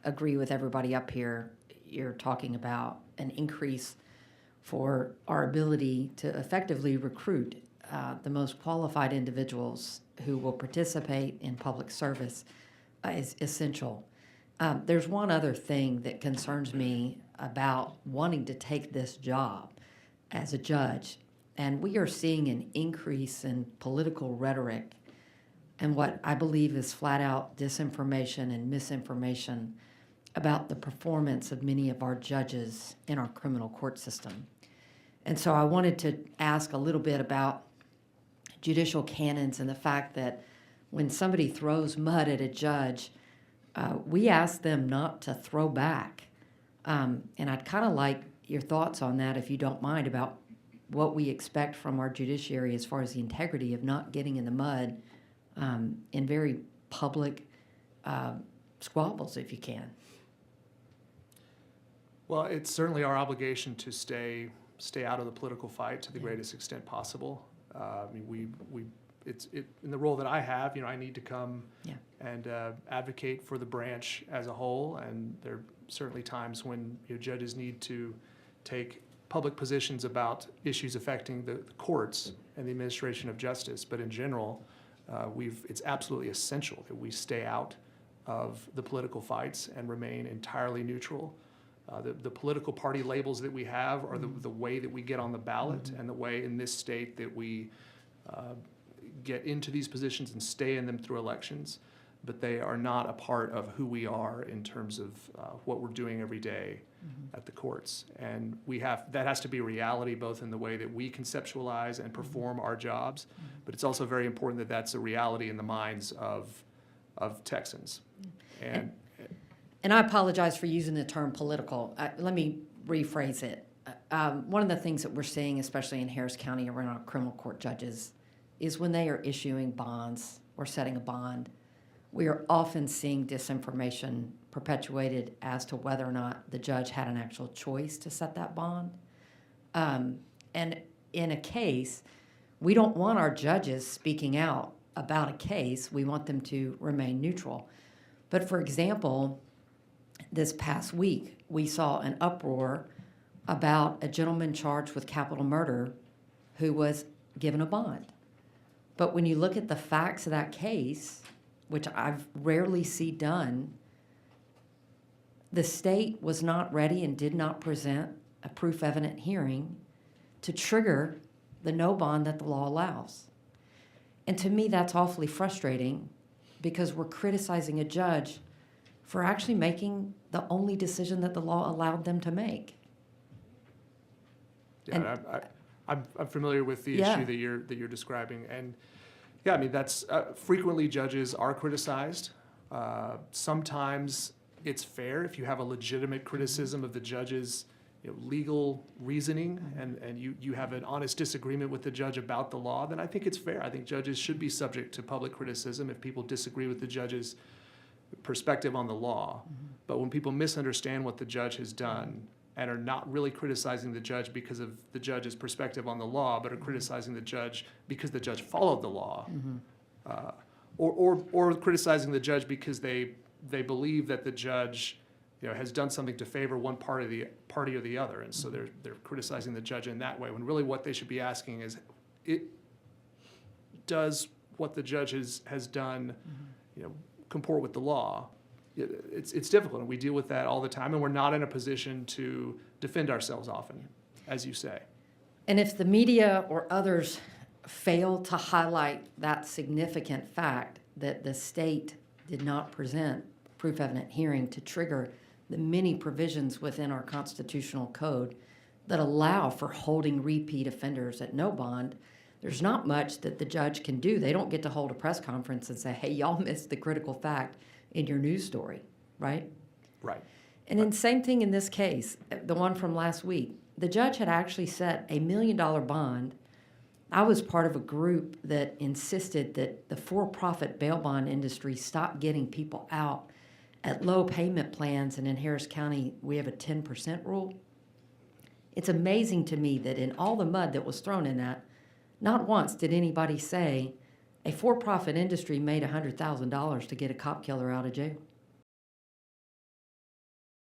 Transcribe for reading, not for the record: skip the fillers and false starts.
agree with everybody up here. You're talking about an increase for our ability to effectively recruit the most qualified individuals who will participate in public service is essential. There's one other thing that concerns me about wanting to take this job as a judge, and we are seeing an increase in political rhetoric and what I believe is flat out disinformation and misinformation about the performance of many of our judges in our criminal court system. And so I wanted to ask a little bit about judicial canons and the fact that when somebody throws mud at a judge, we ask them not to throw back. And I'd kind of like your thoughts on that, if you don't mind, about what we expect from our judiciary as far as the integrity of not getting in the mud in very public squabbles, if you can. Well, it's certainly our obligation to stay out of the political fight to the greatest extent possible. I mean, it's in the role that I have. I need to come and advocate for the branch as a whole, and there are certainly times when judges need to take public positions about issues affecting the courts and the administration of justice. But in general, it's absolutely essential that we stay out of the political fights and remain entirely neutral. The political party labels that we have are the way that we get on the ballot and the way in this state that we get into these positions and stay in them through elections, but they are not a part of who we are in terms of what we're doing every day at the courts. And that has to be a reality both in the way that we conceptualize and perform our jobs, but it's also very important that that's a reality in the minds of Texans. And I apologize for using the term political. Let me rephrase it. One of the things that we're seeing, especially in Harris County around our criminal court judges, is when they are issuing bonds or setting a bond, we are often seeing disinformation perpetuated as to whether or not the judge had an actual choice to set that bond. And in a case, we don't want our judges speaking out about a case. We want them to remain neutral. But for example, this past week, we saw an uproar about a gentleman charged with capital murder who was given a bond. But when you look at the facts of that case, which I've rarely see done, the state was not ready and did not present a proof evident hearing to trigger the no bond that the law allows. And to me, that's awfully frustrating because we're criticizing a judge for actually making the only decision that the law allowed them to make. Yeah, I'm familiar with the issue that you're describing, and I mean that's frequently judges are criticized. Sometimes it's fair if you have a legitimate criticism of the judge's legal reasoning, and you have an honest disagreement with the judge about the law. Then I think it's fair. I think judges should be subject to public criticism if people disagree with the judge's perspective on the law. But when people misunderstand what the judge has done and are not really criticizing the judge because of the judge's perspective on the law, but are criticizing the judge because the judge followed the law, or criticizing the judge because they believe that the judge has done something to favor one party or the other, and so they're criticizing the judge in that way, when really what they should be asking is, does what the judge has done comport with the law? It's difficult, and we deal with that all the time, and we're not in a position to defend ourselves often, as you say. And if the media or others fail to highlight that significant fact that the state did not present proof evident hearing to trigger the many provisions within our constitutional code that allow for holding repeat offenders at no bond, there's not much that the judge can do. They don't get to hold a press conference and say, hey, y'all missed the critical fact in your news story, right? Right. And then same thing in this case, the one from last week. The judge had actually set $1 million bond. I was part of a group that insisted that the for-profit bail bond industry stop getting people out at low payment plans, and in Harris County, we have a 10% rule. It's amazing to me that in all the mud that was thrown in that, not once did anybody say a for-profit industry made $100,000 to get a cop killer out of jail.